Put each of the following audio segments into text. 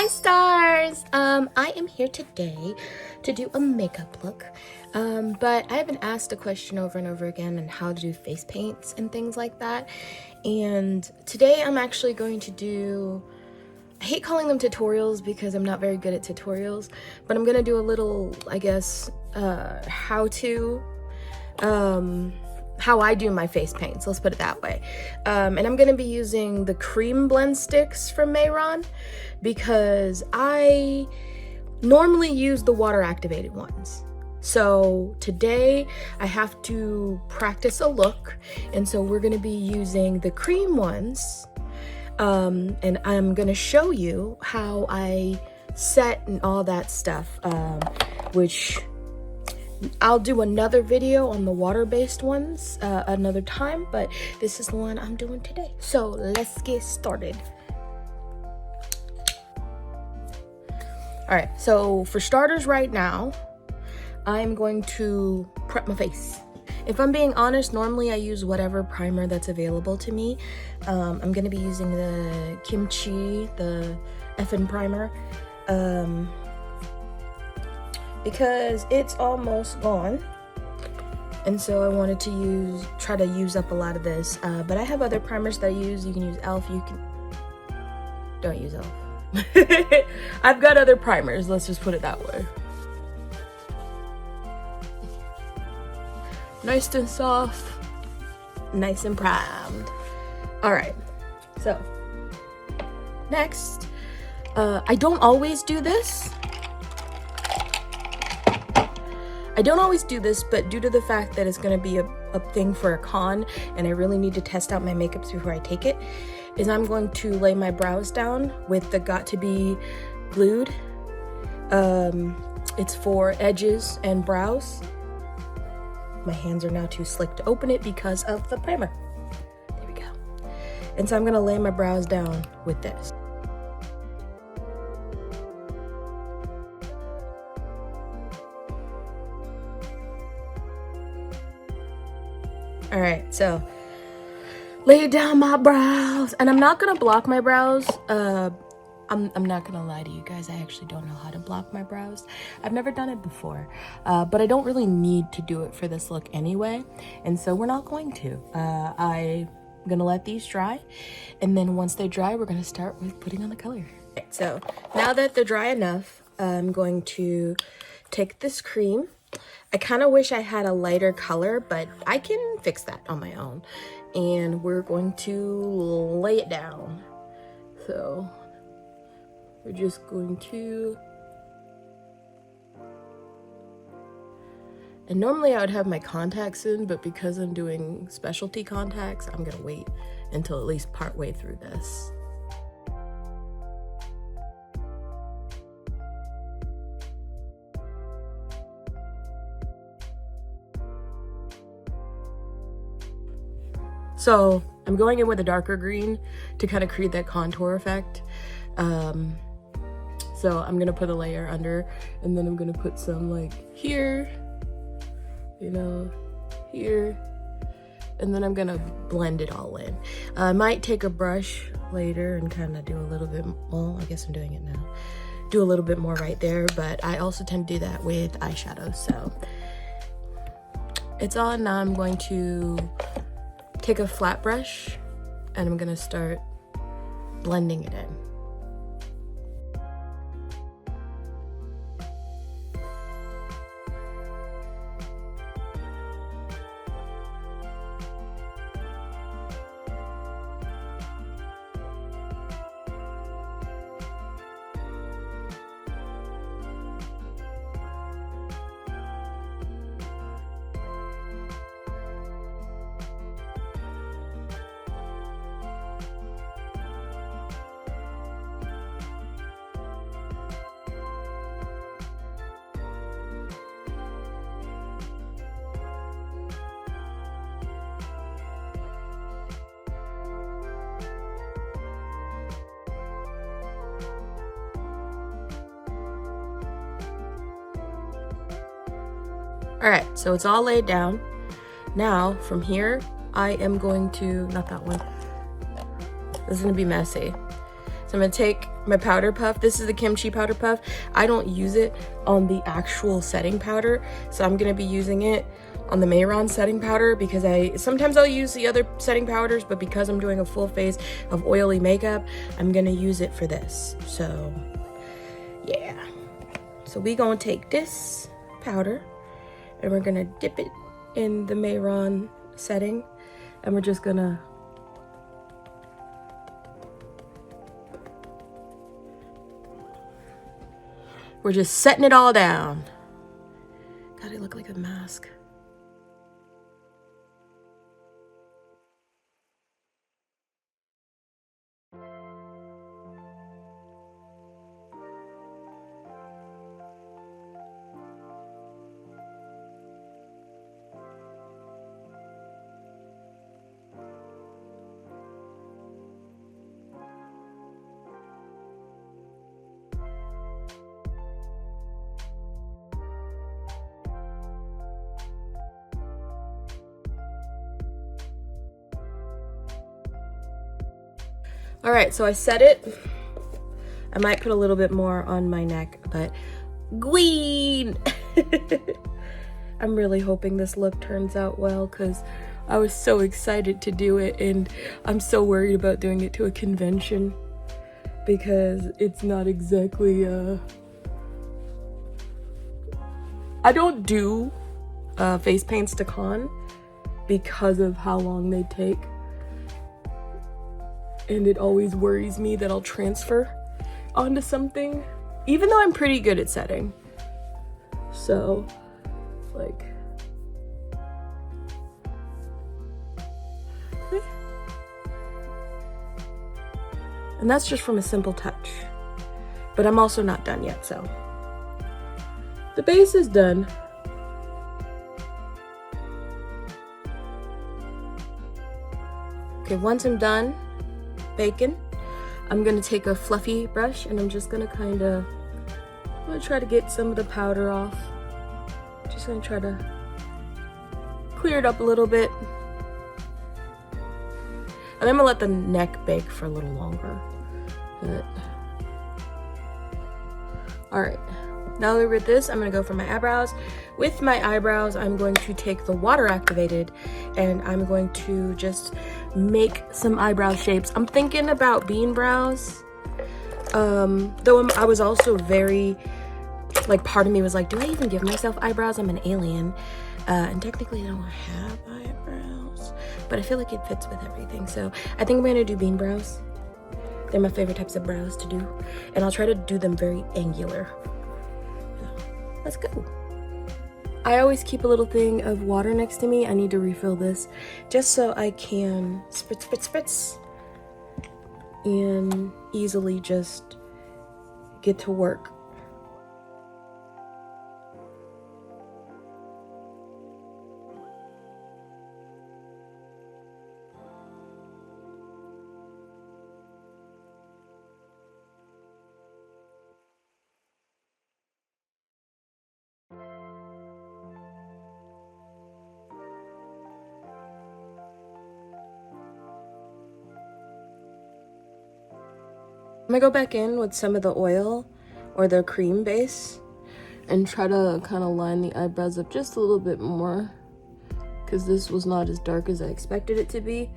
Hi stars! I am here today to do a makeup look, but I've been asked a question over and over again on how to do face paints and things like that, and today I'm actually going to do, I hate calling them tutorials because I'm not very good at tutorials, but I'm gonna do a little, I guess, how I do my face paints, let's put it that way. And I'm gonna be using the cream blend sticks from Mayron because I normally use the water activated ones. So today I have to practice a look, and so we're gonna be using the cream ones, and I'm gonna show you how I set and all that stuff, which I'll do another video on the water-based ones another time, but this is the one I'm doing today. So let's get started. All right, so for starters right now, I'm going to prep my face. If I'm being honest, normally I use whatever primer that's available to me. I'm gonna be using the Kimchi, the effin' primer. Because it's almost gone, and so I wanted to try to use up a lot of this, but I have other primers that I use. You can use e.l.f. Don't use e.l.f. I've got other primers, let's just put it that way. Nice and soft, nice and primed. All right, so next, I don't always do this. But due to the fact that it's going to be a thing for a con and I really need to test out my makeups before I take it, is I'm going to lay my brows down with the Got To Be Glued. It's for edges and brows. My hands are now too slick to open it because of the primer. There we go. And so I'm going to lay my brows down with this. All right, so lay down my brows, and I'm not gonna block my brows. I'm not gonna lie to you guys, I actually don't know how to block my brows. I've never done it before, but I don't really need to do it for this look anyway, and so we're not going to. I'm gonna let these dry, and then once they dry, we're gonna start with putting on the color. Okay, so now that they're dry enough, I'm going to take this cream. I kind of wish I had a lighter color, but I can fix that on my own. And we're going to lay it down. So we're just going to... And normally I would have my contacts in, but because I'm doing specialty contacts, I'm gonna wait until at least part way through this. So I'm going in with a darker green to kind of create that contour effect. So I'm gonna put a layer under, and then I'm gonna put some like here, you know, here, and then I'm gonna blend it all in. I might take a brush later and kind of do a little bit, well, I guess I'm doing it now. Do a little bit more right there, but I also tend to do that with eyeshadows. So it's on. Now I'm going to take a flat brush and I'm gonna start blending it in. All right, so it's all laid down. Now from here, I am going to, not that one. This is gonna be messy. So I'm gonna take my powder puff. This is the kimchi powder puff. I don't use it on the actual setting powder, so I'm gonna be using it on the Mayron setting powder because sometimes I'll use the other setting powders, but because I'm doing a full face of oily makeup, I'm gonna use it for this. So yeah. So we gonna take this powder and we're gonna dip it in the Mayron setting, and we're just gonna setting it all down. God, I look like a mask. All right, so I set it. I might put a little bit more on my neck, but Gween! I'm really hoping this look turns out well because I was so excited to do it, and I'm so worried about doing it to a convention because it's not exactly I don't do face paints to con because of how long they take. And it always worries me that I'll transfer onto something, even though I'm pretty good at setting. So, like, and that's just from a simple touch. But I'm also not done yet, so. The base is done. Okay, once I'm done baking, I'm gonna take a fluffy brush and I'm just gonna I'm gonna try to get some of the powder off. Just gonna try to clear it up a little bit. And I'm gonna let the neck bake for a little longer. All right, now that we're at this, I'm gonna go for my eyebrows. With my eyebrows, I'm going to take the water activated and I'm going to just make some eyebrow shapes. I'm thinking about bean brows. Though I was also very, like, part of me was like, do I even give myself eyebrows? I'm an alien. And technically I don't have eyebrows, but I feel like it fits with everything. So I think I'm gonna do bean brows. They're my favorite types of brows to do. And I'll try to do them very angular. So, let's go. I always keep a little thing of water next to me. I need to refill this just so I can spritz and easily just get to work. I'm gonna go back in with some of the oil or the cream base and try to kind of line the eyebrows up just a little bit more because this was not as dark as I expected it to be.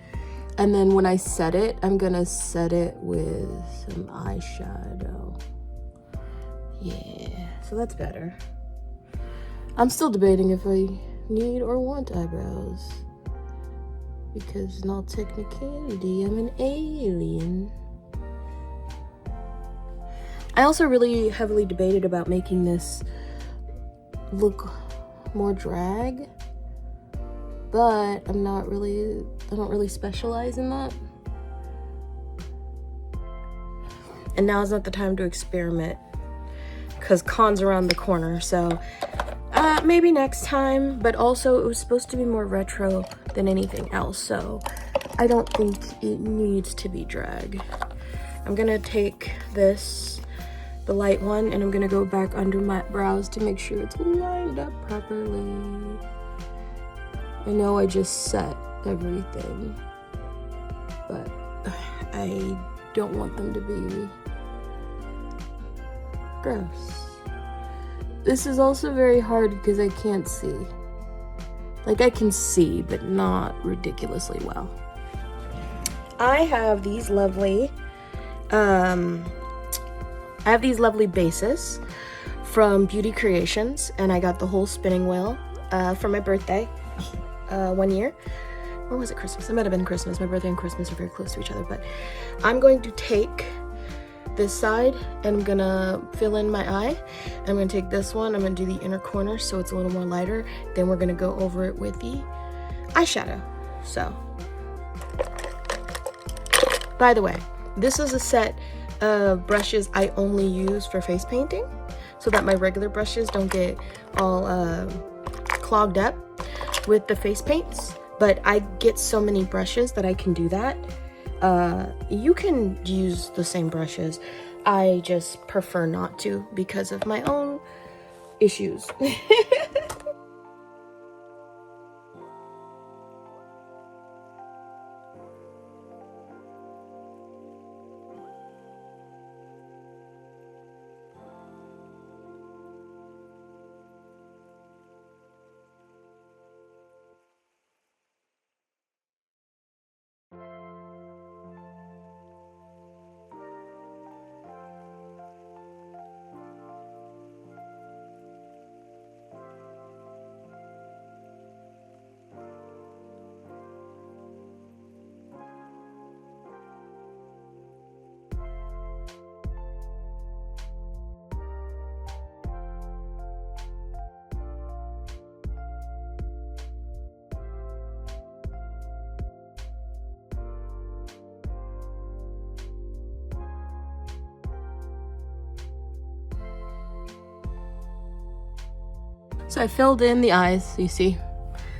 And then when I set it, I'm gonna set it with some eyeshadow. Yeah, so that's better. I'm still debating if I need or want eyebrows because in all technicality, I'm an alien. I also really heavily debated about making this look more drag, but I don't really specialize in that. And now is not the time to experiment because con's around the corner, so maybe next time. But also it was supposed to be more retro than anything else, so I don't think it needs to be drag. I'm gonna take this, the light one, and I'm gonna go back under my brows to make sure it's lined up properly. I know I just set everything, but I don't want them to be gross. This is also very hard because I can't see. Like, I can see, but not ridiculously well. I have these lovely, bases from Beauty Creations, and I got the whole spinning wheel for my birthday 1 year. Or was it Christmas? It might have been Christmas. My birthday and Christmas are very close to each other, but I'm going to take this side and I'm gonna fill in my eye. I'm gonna take this one, I'm gonna do the inner corner so it's a little more lighter. Then we're gonna go over it with the eyeshadow. So, by the way, this is a set of brushes I only use for face painting so that my regular brushes don't get all clogged up with the face paints. But I get so many brushes that I can do that. You can use the same brushes. I just prefer not to because of my own issues. So I filled in the eyes, you see.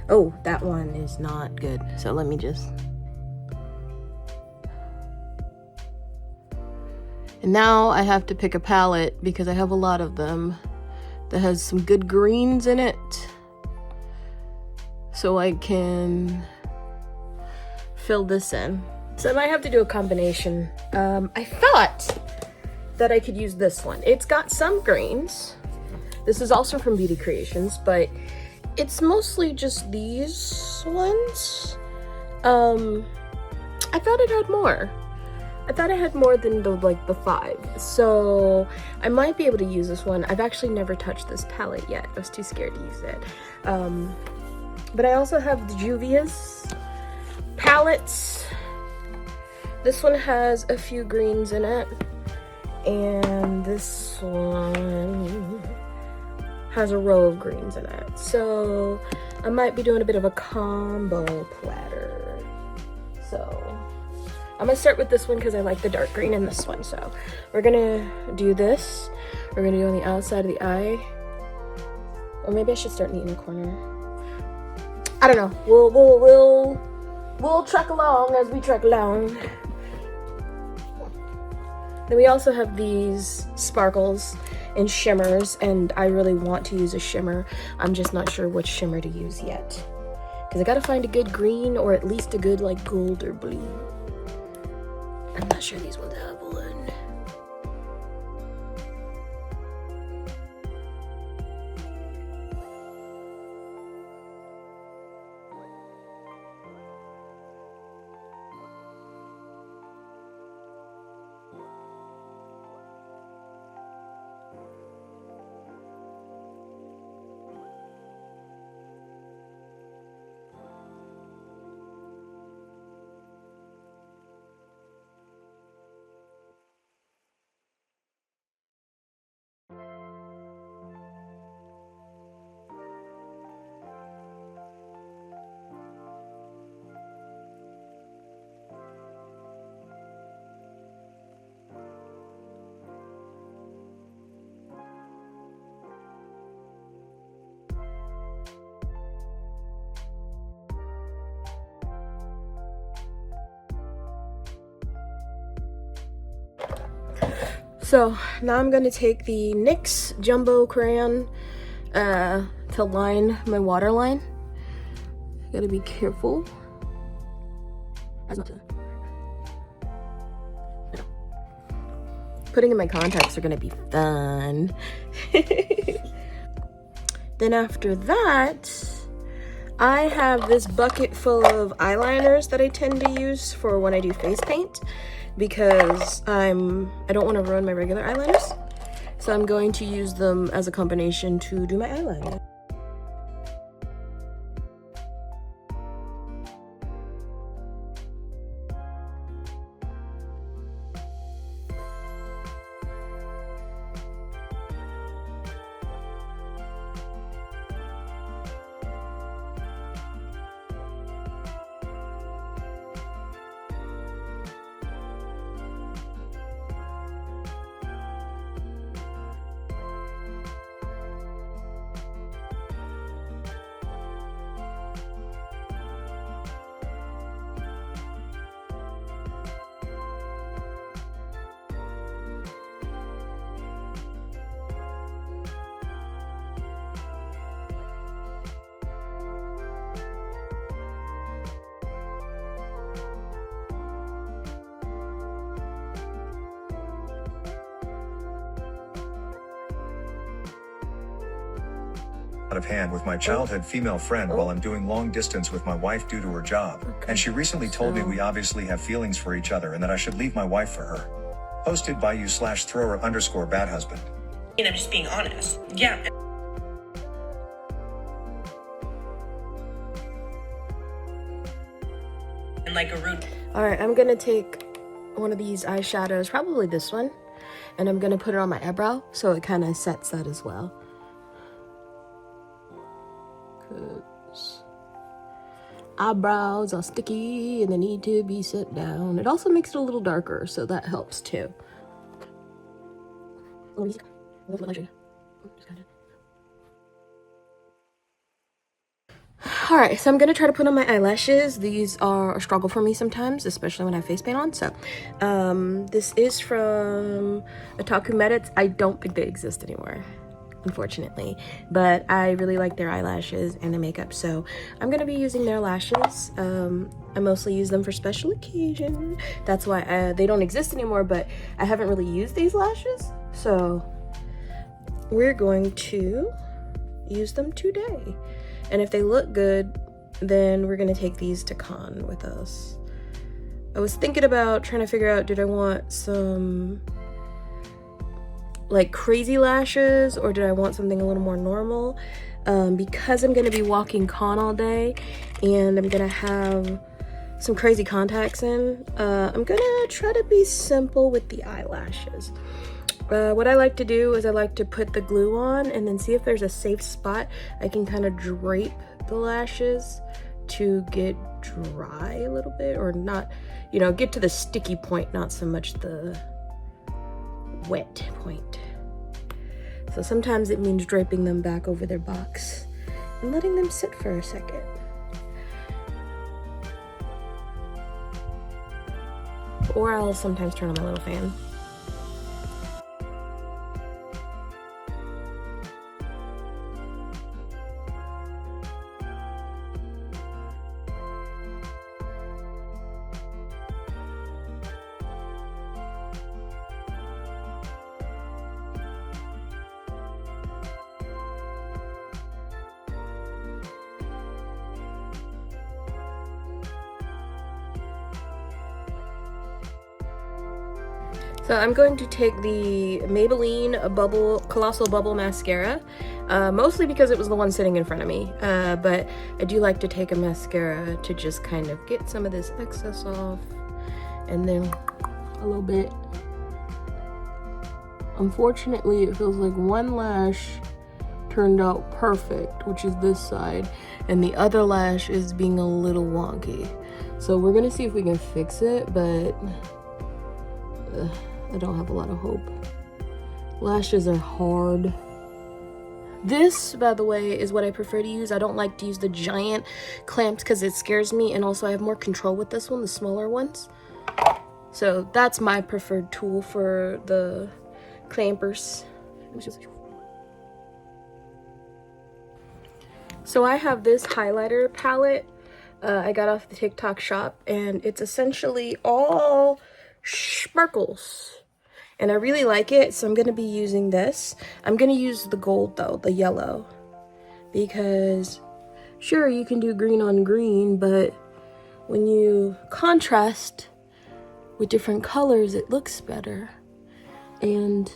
Oh, that one is not good. So let me just. And now I have to pick a palette because I have a lot of them that has some good greens in it. So I can fill this in. So I might have to do a combination. I thought that I could use this one. It's got some greens. This is also from Beauty Creations, but it's mostly just these ones. I thought it had more. I thought it had more than the 5. So I might be able to use this one. I've actually never touched this palette yet. I was too scared to use it. But I also have the Juvia's palettes. This one has a few greens in it. And this one has a row of greens in it. So I might be doing a bit of a combo platter. So I'm gonna start with this one because I like the dark green in this one. So we're gonna do this. We're gonna do on the outside of the eye. Or maybe I should start in the inner corner. I don't know. We'll trek along as we trek along. Then we also have these sparkles and shimmers, and I really want to use a shimmer. I'm just not sure which shimmer to use yet. Because I gotta find a good green or at least a good gold or blue. I'm not sure these ones have one. So now I'm gonna take the NYX Jumbo Crayon to line my waterline. Gotta be careful. As not to. Putting in my contacts are gonna be fun. Then after that, I have this bucket full of eyeliners that I tend to use for when I do face paint, because I don't want to ruin my regular eyeliners. So I'm going to use them as a combination to do my eyeliner. Out of hand with my childhood female friend while I'm doing long distance with my wife due to her job. And she recently told me we obviously have feelings for each other and that I should leave my wife for her. Posted by you/thrower_bad husband. And I'm just being honest. Yeah. And like a rude. Alright, I'm gonna take one of these eyeshadows, probably this one, and I'm gonna put it on my eyebrow so it kind of sets that as well. Because eyebrows are sticky and they need to be set down. It also makes it a little darker, so that helps too. Alright, so I'm gonna try to put on my eyelashes. These are a struggle for me sometimes, especially when I have face paint on. So this is from Otaku Medits. I don't think they exist anymore, unfortunately, but I really like their eyelashes and their makeup, so I'm gonna be using their lashes. I mostly use them for special occasion. That's why they don't exist anymore, but I haven't really used these lashes, so we're going to use them today. And if they look good, then we're gonna take these to con with us. I was thinking about trying to figure out, did I want some like crazy lashes or did I want something a little more normal? Because I'm gonna be walking con all day and I'm gonna have some crazy contacts in, I'm gonna try to be simple with the eyelashes. What I like to do is I like to put the glue on and then see if there's a safe spot I can kind of drape the lashes to get dry a little bit, or not, you know, get to the sticky point, not so much the wet point. So sometimes it means draping them back over their box and letting them sit for a second. Or I'll sometimes turn on my little fan. So I'm going to take the Maybelline Colossal Bubble Mascara, mostly because it was the one sitting in front of me, but I do like to take a mascara to just kind of get some of this excess off, and then a little bit. Unfortunately, it feels like one lash turned out perfect, which is this side, and the other lash is being a little wonky. So we're gonna see if we can fix it, but I don't have a lot of hope. Lashes are hard. This, by the way, is what I prefer to use. I don't like to use the giant clamps because it scares me, and also I have more control with this one, the smaller ones. So that's my preferred tool for the clampers. So I have this highlighter palette I got off the TikTok shop, and it's essentially all sparkles. and I really like it, so I'm gonna be using this. I'm gonna use the gold though, the yellow, because sure, you can do green on green, but when you contrast with different colors, it looks better. And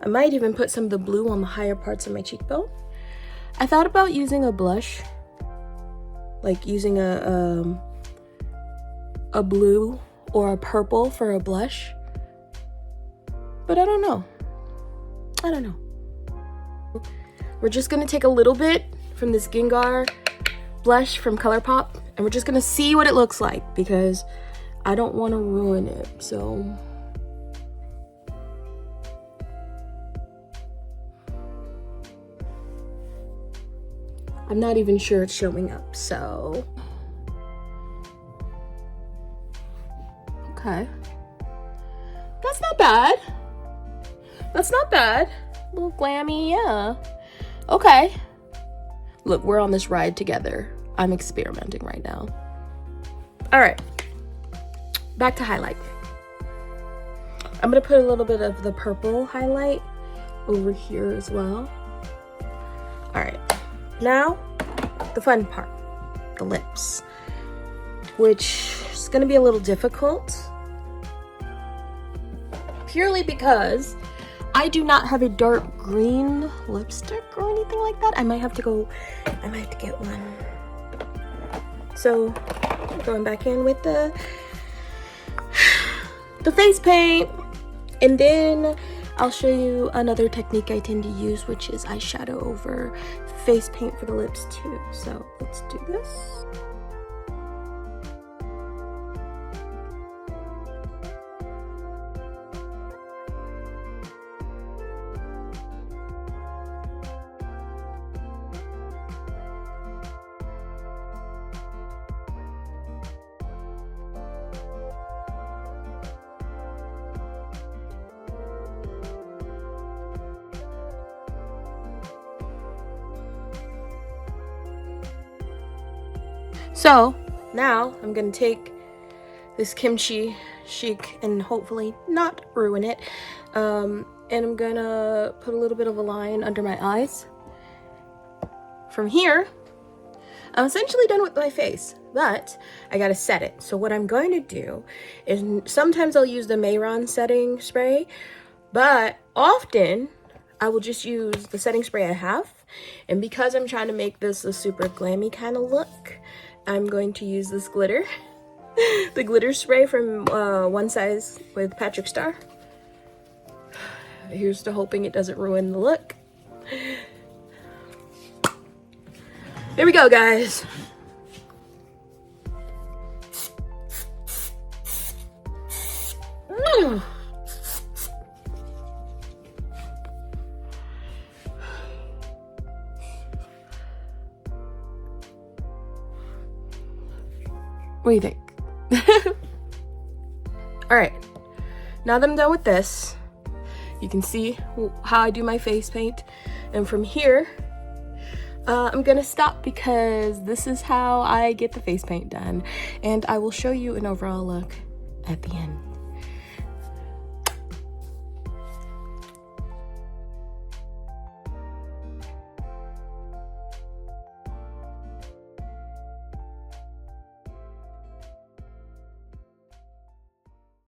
I might even put some of the blue on the higher parts of my cheekbone. I thought about using a blush, like using a blue or a purple for a blush, but I don't know. We're just gonna take a little bit from this Gengar blush from ColourPop, and we're just gonna see what it looks like, because I don't want to ruin it. So I'm not even sure it's showing up, so okay, that's not bad. That's not bad. A little glammy, yeah. Okay. Look, we're on this ride together. I'm experimenting right now. All right, back to highlight. I'm gonna put a little bit of the purple highlight over here as well. All right, now the fun part, the lips, which is gonna be a little difficult, purely because I do not have a dark green lipstick or anything like that. I might have to get one. So going back in with the face paint, and then I'll show you another technique I tend to use, which is eyeshadow over face paint for the lips too. So let's do this. So now I'm gonna take this kimchi chic and hopefully not ruin it, and I'm gonna put a little bit of a line under my eyes. From here, I'm essentially done with my face, but I gotta set it. So what I'm going to do is, sometimes I'll use the Mayron setting spray, but often I will just use the setting spray I have. And because I'm trying to make this a super glammy kind of look, I'm going to use this glitter, the glitter spray from One Size with Patrick Star. Here's to hoping it doesn't ruin the look. Here we go, guys. What do you think? All right, now that I'm done with this, you can see how I do my face paint. And from here, I'm gonna stop because this is how I get the face paint done. And I will show you an overall look at the end.